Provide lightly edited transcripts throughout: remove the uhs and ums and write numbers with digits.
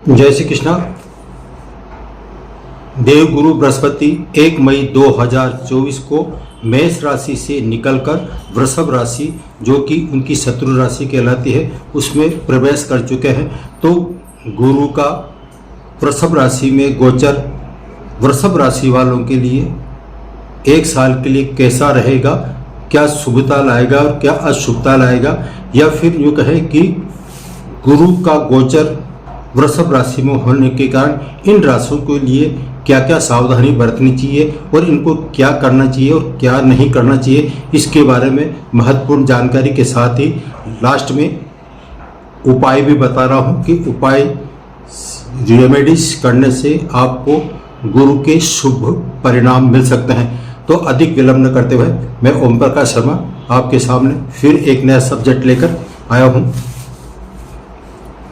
जय श्री कृष्णा। देवगुरु बृहस्पति 1 मई 2024 को मेष राशि से निकलकर वृषभ राशि, जो कि उनकी शत्रु राशि कहलाती है, उसमें प्रवेश कर चुके हैं। तो गुरु का वृषभ राशि में गोचर वृषभ राशि वालों के लिए 1 साल के लिए कैसा रहेगा, क्या शुभता लाएगा और क्या अशुभता लाएगा, या फिर यूँ कहें कि गुरु का गोचर वृषभ राशि में होने के कारण इन राशियों के लिए क्या क्या सावधानी बरतनी चाहिए और इनको क्या करना चाहिए और क्या नहीं करना चाहिए, इसके बारे में महत्वपूर्ण जानकारी के साथ ही लास्ट में उपाय भी बता रहा हूँ कि उपाय रेमेडीज करने से आपको गुरु के शुभ परिणाम मिल सकते हैं। तो अधिक विलंब न करते हुए मैं ओम प्रकाश शर्मा आपके सामने फिर एक नया सब्जेक्ट लेकर आया हूँ।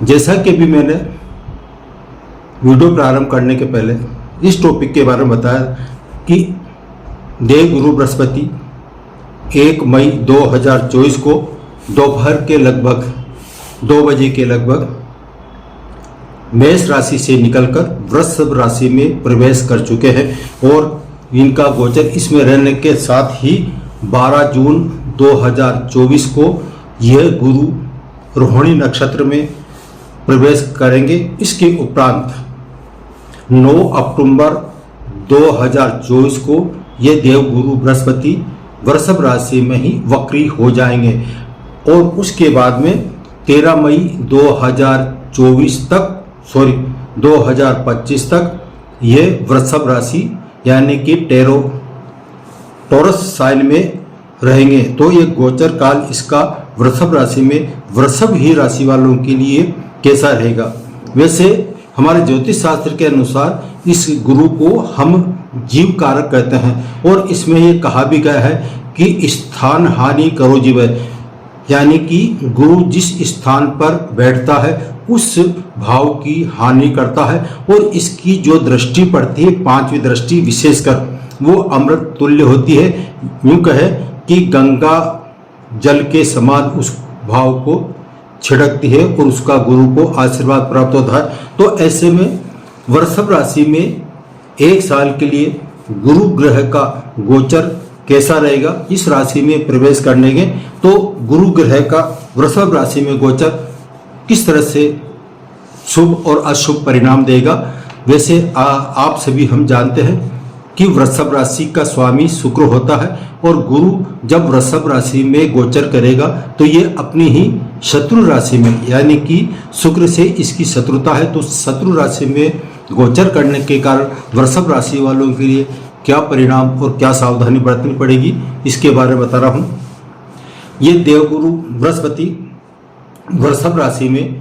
जैसा कि भी मैंने वीडियो प्रारंभ करने के पहले इस टॉपिक के बारे में बताया कि देवगुरु बृहस्पति 1 मई 2024 को दोपहर के लगभग 2 बजे के लगभग मेष राशि से निकलकर वृषभ राशि में प्रवेश कर चुके हैं और इनका गोचर इसमें रहने के साथ ही 12 जून 2024 को यह गुरु रोहिणी नक्षत्र में प्रवेश करेंगे। इसके उपरांत 9 अक्टूबर 2024 को ये देवगुरु बृहस्पति वृषभ राशि में ही वक्री हो जाएंगे और उसके बाद में 13 मई 2024 तक 2025 तक ये वृषभ राशि यानी कि टॉरस साइन में रहेंगे। तो ये गोचर काल इसका वृषभ राशि में वृषभ ही राशि वालों के लिए कैसा रहेगा। वैसे हमारे ज्योतिष शास्त्र के अनुसार इस गुरु को हम जीव कारक कहते हैं और इसमें ये कहा भी गया है कि स्थान हानि करो जीव, यानी कि गुरु जिस स्थान पर बैठता है उस भाव की हानि करता है और इसकी जो दृष्टि पड़ती है, 5वीं दृष्टि विशेषकर, वो अमृत तुल्य होती है। यूँ कहे कि गंगा जल के समान उस भाव को छिड़कती है और उसका गुरु को आशीर्वाद प्राप्त होता है। तो ऐसे में वृषभ राशि में 1 साल के लिए गुरु ग्रह का गोचर कैसा रहेगा, इस राशि में प्रवेश करने के तो गुरु ग्रह का वृषभ राशि में गोचर किस तरह से शुभ और अशुभ परिणाम देगा। वैसे आप सभी हम जानते हैं कि वृषभ राशि का स्वामी शुक्र होता है और गुरु जब वृषभ राशि में गोचर करेगा तो ये अपनी ही शत्रु राशि में, यानी कि शुक्र से इसकी शत्रुता है, तो शत्रु राशि में गोचर करने के कारण वृषभ राशि वालों के लिए क्या परिणाम और क्या सावधानी बरतनी पड़ेगी, इसके बारे में बता रहा हूँ। ये देवगुरु बृहस्पति वृषभ राशि में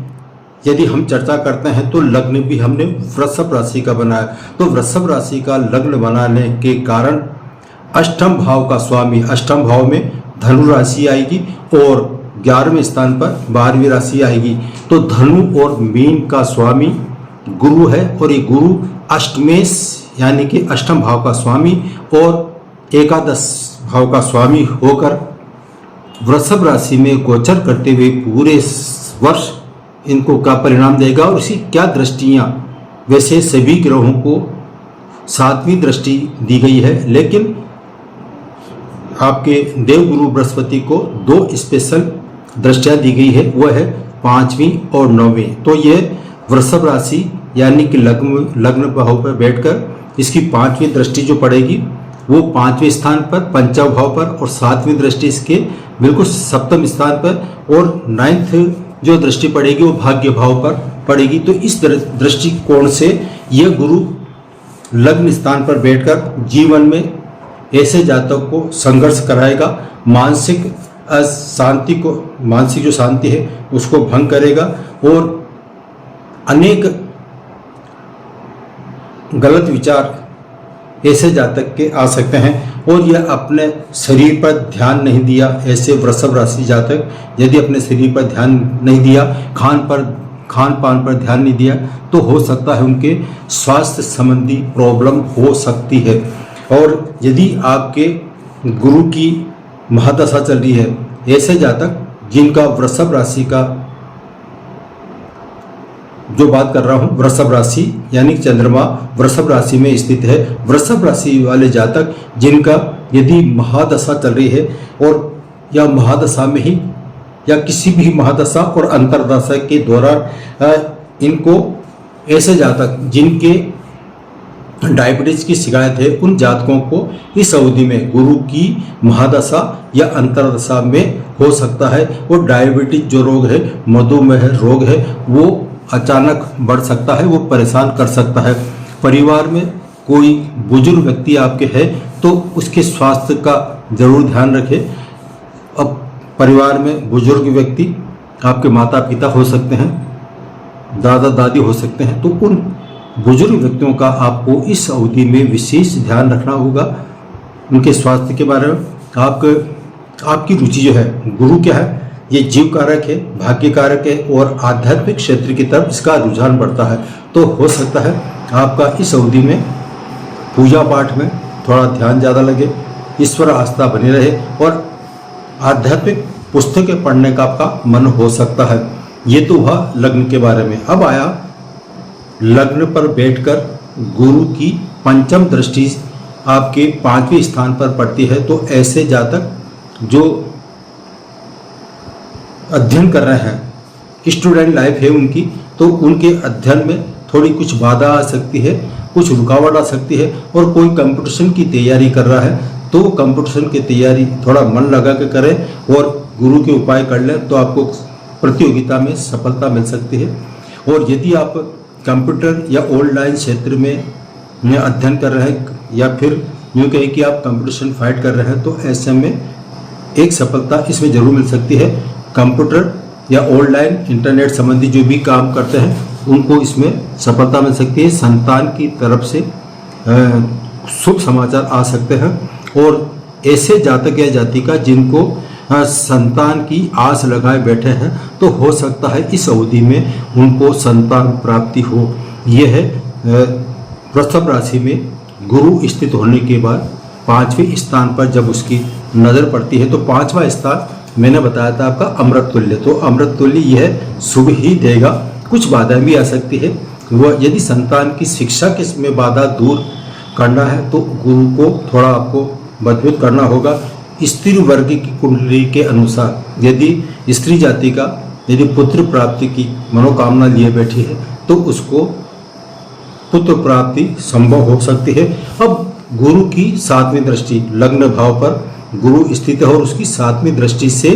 यदि हम चर्चा करते हैं तो लग्न भी हमने वृषभ राशि का बनाया, तो वृषभ राशि का लग्न बनाने के कारण अष्टम भाव का स्वामी, अष्टम भाव में धनु राशि आएगी और 11वें स्थान पर 12वीं राशि आएगी। तो धनु और मीन का स्वामी गुरु है और ये गुरु अष्टमेश यानी कि अष्टम भाव का स्वामी और एकादश भाव का स्वामी होकर वृषभ राशि में गोचर करते हुए पूरे वर्ष इनको क्या परिणाम देगा और इसी क्या दृष्टियाँ। वैसे सभी ग्रहों को 7वीं दृष्टि दी गई है, लेकिन आपके देवगुरु बृहस्पति को 2 स्पेशल दृष्टियाँ दी गई है, वह है 5वीं और 9वीं। तो ये वृषभ राशि यानी कि लग्न भाव पर बैठकर इसकी 5वीं दृष्टि जो पड़ेगी वो 5वें स्थान पर, 5वें भाव पर, और 7वीं दृष्टि इसके बिल्कुल 7वें स्थान पर, और 9th जो दृष्टि पड़ेगी वो भाग्य भाव पर पड़ेगी। तो इस दृष्टिकोण से यह गुरु लग्न स्थान पर बैठकर जीवन में ऐसे जातक को संघर्ष कराएगा, मानसिक शांति को, मानसिक जो शांति है उसको भंग करेगा और अनेक गलत विचार ऐसे जातक के आ सकते हैं। और यह अपने शरीर पर ध्यान नहीं दिया, ऐसे वृषभ राशि जातक यदि अपने शरीर पर ध्यान नहीं दिया, खान पान पर ध्यान नहीं दिया, तो हो सकता है उनके स्वास्थ्य संबंधी प्रॉब्लम हो सकती है। और यदि आपके गुरु की महादशा चल रही है, ऐसे जातक जिनका वृषभ राशि का जो बात कर रहा हूँ वृषभ राशि यानी चंद्रमा वृषभ राशि में स्थित है। वृषभ राशि वाले जातक जिनका यदि महादशा चल रही है और या महादशा में ही या किसी भी महादशा और अंतरदशा के दौरान इनको ऐसे जातक जिनके डायबिटीज की शिकायत है उन जातकों को इस अवधि में गुरु की महादशा या अंतरदशा में हो सकता है। और डायबिटीज जो रोग है, मधुमेह रोग है, वो अचानक बढ़ सकता है, वो परेशान कर सकता है। परिवार में कोई बुजुर्ग व्यक्ति आपके है तो उसके स्वास्थ्य का जरूर ध्यान रखें। अब परिवार में बुजुर्ग व्यक्ति आपके माता पिता हो सकते हैं, दादा दादी हो सकते हैं, तो उन बुजुर्ग व्यक्तियों का आपको इस अवधि में विशेष ध्यान रखना होगा। उनके स्वास्थ्य के बारे में आपकी रुचि जो है, गुरु क्या है, ये जीव कारक है, भाग्य कारक है और आध्यात्मिक क्षेत्र की तरफ इसका रुझान बढ़ता है। तो हो सकता है आपका इस अवधि में पूजा पाठ में थोड़ा ध्यान ज़्यादा लगे, ईश्वर आस्था बनी रहे और आध्यात्मिक पुस्तकें पढ़ने का आपका मन हो सकता है। ये तो हुआ लग्न के बारे में। अब आया लग्न पर बैठकर गुरु की पंचम दृष्टि आपके 5वें स्थान पर पड़ती है। तो ऐसे जातक जो अध्ययन कर रहे हैं, स्टूडेंट लाइफ है उनकी, तो उनके अध्ययन में थोड़ी कुछ बाधा आ सकती है, कुछ रुकावट आ सकती है। और कोई कंपटीशन की तैयारी कर रहा है तो कंपटीशन की तैयारी थोड़ा मन लगा के करें और गुरु के उपाय कर लें तो आपको प्रतियोगिता में सफलता मिल सकती है। और यदि आप कंप्यूटर या ऑनलाइन क्षेत्र में अध्ययन कर रहे हैं या फिर यूँ कहें कि आप कंपटीशन फाइट कर रहे हैं तो ऐसे में एक सफलता इसमें जरूर मिल सकती है। कंप्यूटर या ऑनलाइन इंटरनेट संबंधी जो भी काम करते हैं उनको इसमें सफलता मिल सकती है। संतान की तरफ से शुभ समाचार आ सकते हैं। और ऐसे जातक या जातिका जिनको संतान की आस लगाए बैठे हैं तो हो सकता है इस अवधि में उनको संतान प्राप्ति हो। यह है वृषभ राशि में गुरु स्थित होने के बाद 5वें स्थान पर जब उसकी नज़र पड़ती है तो 5वां स्थान मैंने बताया था आपका अमृत तुल्य। तो अमृत तुल्य यह शुभ ही देगा, कुछ बाधाएं भी आ सकती है। वह यदि संतान की शिक्षा के में बाधा दूर करना है तो गुरु को थोड़ा आपको मजबूत करना होगा। स्त्री वर्ग की कुंडली के अनुसार यदि स्त्री जाति का यदि पुत्र प्राप्ति की मनोकामना लिए बैठी है तो उसको पुत्र प्राप्ति संभव हो सकती है। अब गुरु की 7वीं दृष्टि लग्न भाव पर गुरु स्थित है और उसकी 7वीं दृष्टि से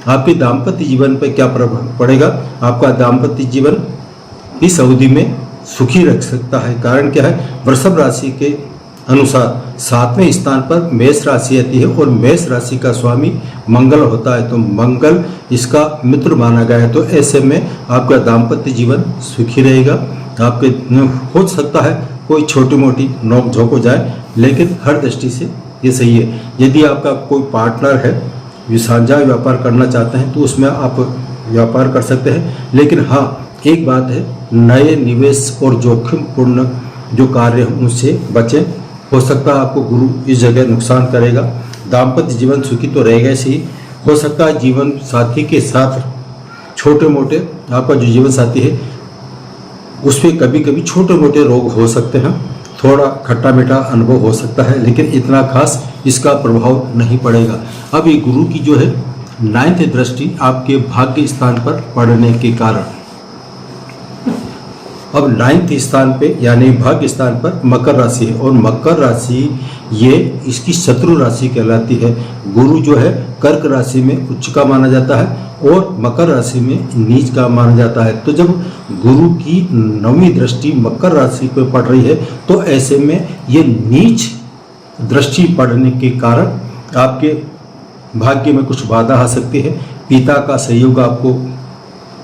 आपके दाम्पत्य जीवन पर क्या प्रभाव पड़ेगा। आपका दाम्पत्य जीवन इस अवधि में सुखी रख सकता है। कारण क्या है, वृषभ राशि के अनुसार 7वें स्थान पर मेष राशि आती है और मेष राशि का स्वामी मंगल होता है। तो मंगल इसका मित्र माना गया है। तो ऐसे में आपका दाम्पत्य जीवन सुखी रहेगा। आपके हो सकता है कोई छोटी मोटी नोक झोंक हो जाए, लेकिन हर दृष्टि से ये सही है। यदि आपका कोई पार्टनर है, साझा व्यापार करना चाहते हैं तो उसमें आप व्यापार कर सकते हैं। लेकिन हाँ, एक बात है, नए निवेश और जोखिमपूर्ण जो कार्य हैं उनसे बचें। हो सकता है आपको गुरु इस जगह नुकसान करेगा। दाम्पत्य जीवन सुखी तो रहेगा ही, हो सकता है जीवन साथी के साथ छोटे मोटे आपका जो जीवन साथी है उस पर कभी कभी छोटे मोटे रोग हो सकते हैं, थोड़ा खट्टा मीठा अनुभव हो सकता है, लेकिन इतना खास इसका प्रभाव नहीं पड़ेगा। अब ये गुरु की जो है 9th दृष्टि आपके भाग्य स्थान पर पड़ने के कारण अब 9th स्थान पे यानी भाग्य स्थान पर मकर राशि है और मकर राशि ये इसकी शत्रु राशि कहलाती है। गुरु जो है कर्क राशि में उच्च का माना जाता है और मकर राशि में नीच का माना जाता है। तो जब गुरु की 9वीं दृष्टि मकर राशि पर पड़ रही है तो ऐसे में ये नीच दृष्टि पड़ने के कारण आपके भाग्य में कुछ बाधा आ सकती है। पिता का सहयोग आपको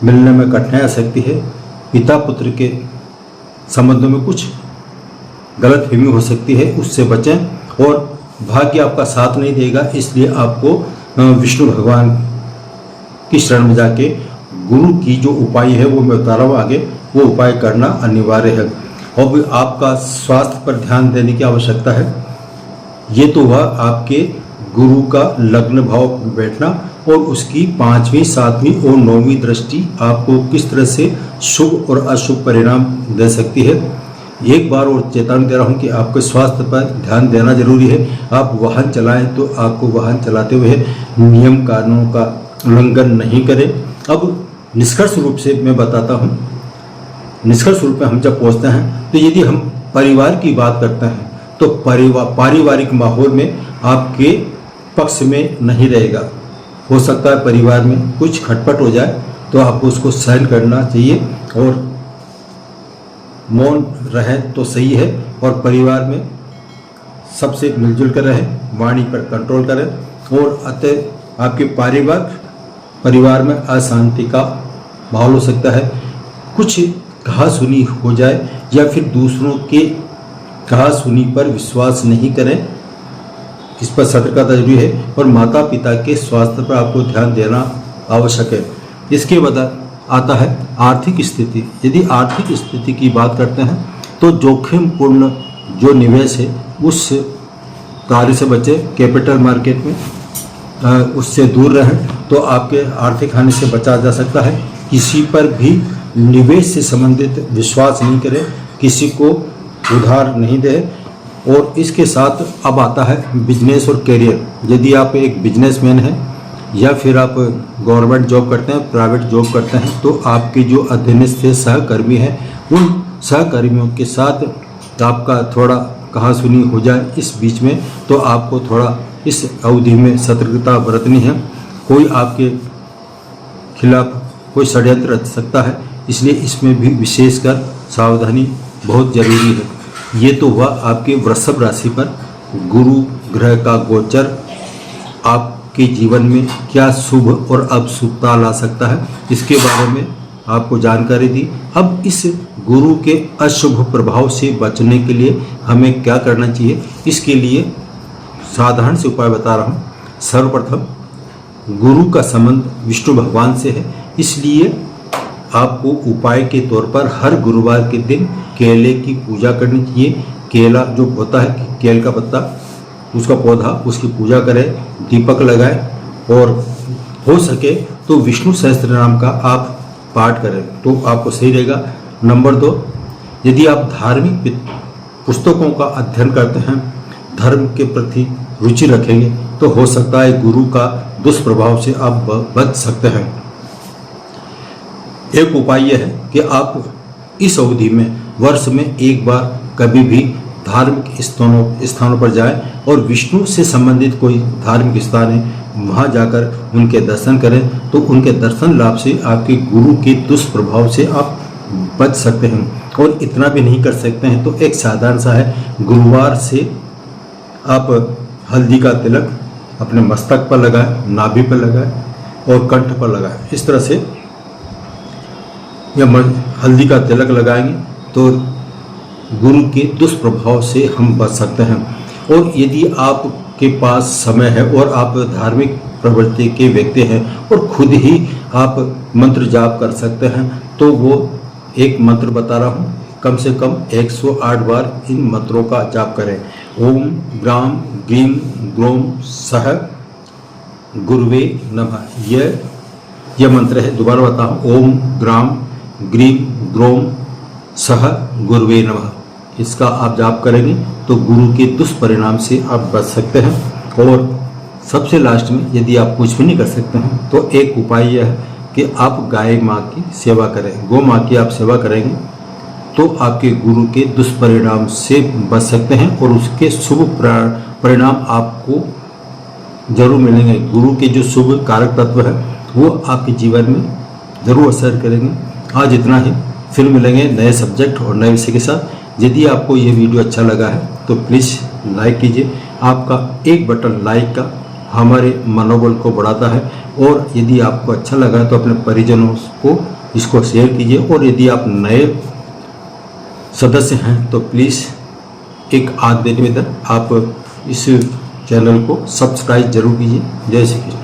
मिलने में कठिनाई आ सकती है। पिता पुत्र के संबंधों में कुछ गलतफहमी हो सकती है, उससे बचें। और भाग्य आपका साथ नहीं देगा, इसलिए आपको विष्णु भगवान की शरण में जाके गुरु की जो उपाय है वो मैं बता रहा हूँ आगे, वो उपाय करना अनिवार्य है। और भी आपका स्वास्थ्य पर ध्यान देने की आवश्यकता है। ये तो हुआ आपके गुरु का लग्न भाव बैठना और उसकी 5वीं, 7वीं और 9वीं दृष्टि आपको किस तरह से शुभ और अशुभ परिणाम दे सकती है। एक बार और चेतावनी दे रहा हूँ कि आपके स्वास्थ्य पर ध्यान देना जरूरी है। आप वाहन चलाएं तो आपको वाहन चलाते हुए नियम कानूनों का उल्लंघन नहीं करें। अब निष्कर्ष रूप से मैं बताता हूँ, निष्कर्ष रूप में हम जब पहुँचते हैं तो यदि हम परिवार की बात करते हैं तो पारिवारिक माहौल में आपके पक्ष में नहीं रहेगा। हो सकता है परिवार में कुछ खटपट हो जाए तो आपको उसको सहन करना चाहिए और मौन रहे तो सही है, और परिवार में सबसे मिलजुल कर रहे, वाणी पर कंट्रोल करें। और अतः आपके परिवार में अशांति का माहौल हो सकता है, कुछ कहा सुनी हो जाए या फिर दूसरों के कहा सुनी पर विश्वास नहीं करें, इस पर सतर्कता जरूरी है। और माता पिता के स्वास्थ्य पर आपको ध्यान देना आवश्यक है। इसके बाद आता है आर्थिक स्थिति। यदि आर्थिक स्थिति की बात करते हैं तो जोखिमपूर्ण जो निवेश है उस कार्य से बचे, कैपिटल मार्केट में उससे दूर रहें तो आपके आर्थिक हानि से बचा जा सकता है। किसी पर भी निवेश से संबंधित विश्वास नहीं करें, किसी को उधार नहीं दें। और इसके साथ अब आता है बिजनेस और कैरियर। यदि आप एक बिजनेसमैन हैं या फिर आप गवर्नमेंट जॉब करते हैं, प्राइवेट जॉब करते हैं, तो आपके जो अधीनस्थ सहकर्मी हैं उन सहकर्मियों के साथ आपका थोड़ा कहा सुनी हो जाए इस बीच में, तो आपको थोड़ा इस अवधि में सतर्कता बरतनी है। कोई आपके खिलाफ कोई षड्यंत्र रच सकता है, इसलिए इसमें भी विशेषकर सावधानी बहुत जरूरी है। ये तो हुआ आपके वृषभ राशि पर गुरु ग्रह का गोचर आपके जीवन में क्या शुभ और अशुभता ला सकता है, इसके बारे में आपको जानकारी दी। अब इस गुरु के अशुभ प्रभाव से बचने के लिए हमें क्या करना चाहिए, इसके लिए साधारण से उपाय बता रहा हूँ। सर्वप्रथम गुरु का संबंध विष्णु भगवान से है, इसलिए आपको उपाय के तौर पर हर गुरुवार के दिन केले की पूजा करनी चाहिए। केला जो होता है, केल का पत्ता, उसका पौधा, उसकी पूजा करें, दीपक लगाएं और हो सके तो विष्णु सहस्त्र नाम का आप पाठ करें तो आपको सही रहेगा। नंबर 2, यदि आप धार्मिक पुस्तकों का अध्ययन करते हैं, धर्म के प्रति रुचि रखेंगे तो हो सकता है गुरु का दुष्प्रभाव से आप बच सकते हैं। एक उपाय यह है कि आप इस अवधि में वर्ष में एक बार कभी भी धार्मिक स्थानों पर जाएं और विष्णु से संबंधित कोई धार्मिक स्थान है वहां जाकर उनके दर्शन करें, तो उनके दर्शन लाभ से आपके गुरु के दुष्प्रभाव से आप बच सकते हैं। और इतना भी नहीं कर सकते हैं तो एक साधारण सा है, गुरुवार से आप हल्दी का तिलक अपने मस्तक पर लगाएं, नाभि पर लगाएं और कंठ पर लगाएं। इस तरह से या हल्दी का तिलक लगाएंगे तो गुरु के दुष्प्रभाव से हम बच सकते हैं। और यदि आपके पास समय है और आप धार्मिक प्रवृत्ति के व्यक्ति हैं और खुद ही आप मंत्र जाप कर सकते हैं, तो वो एक मंत्र बता रहा हूँ, कम से कम 108 बार इन मंत्रों का जाप करें। ओम ग्राम ग्रीम ग्रोम सह गुरुवे नमः। यह मंत्र है, दोबारा बताऊँ, ओम ग्राम ग्रीम ग्रोम सह गुरुवे नमः। इसका आप जाप करेंगे तो गुरु के दुष्परिणाम से आप बच सकते हैं। और सबसे लास्ट में यदि आप कुछ भी नहीं कर सकते हैं तो एक उपाय यह है कि आप गाय माँ की सेवा करें, गौ माँ की आप सेवा करेंगे तो आपके गुरु के दुष्परिणाम से बच सकते हैं और उसके शुभ परिणाम आपको जरूर मिलेंगे। गुरु के जो शुभ कारक तत्व है वो आपके जीवन में जरूर असर करेंगे। आज इतना ही, फिर मिलेंगे नए सब्जेक्ट और नए विषय के साथ। यदि आपको ये वीडियो अच्छा लगा है तो प्लीज़ लाइक कीजिए। आपका एक बटन लाइक का हमारे मनोबल को बढ़ाता है। और यदि आपको अच्छा लगा तो अपने परिजनों को इसको शेयर कीजिए। और यदि आप नए सदस्य हैं तो प्लीज़ एक आध निवेदन, आप इस चैनल को सब्सक्राइब जरूर कीजिए। जय श्री कृष्ण।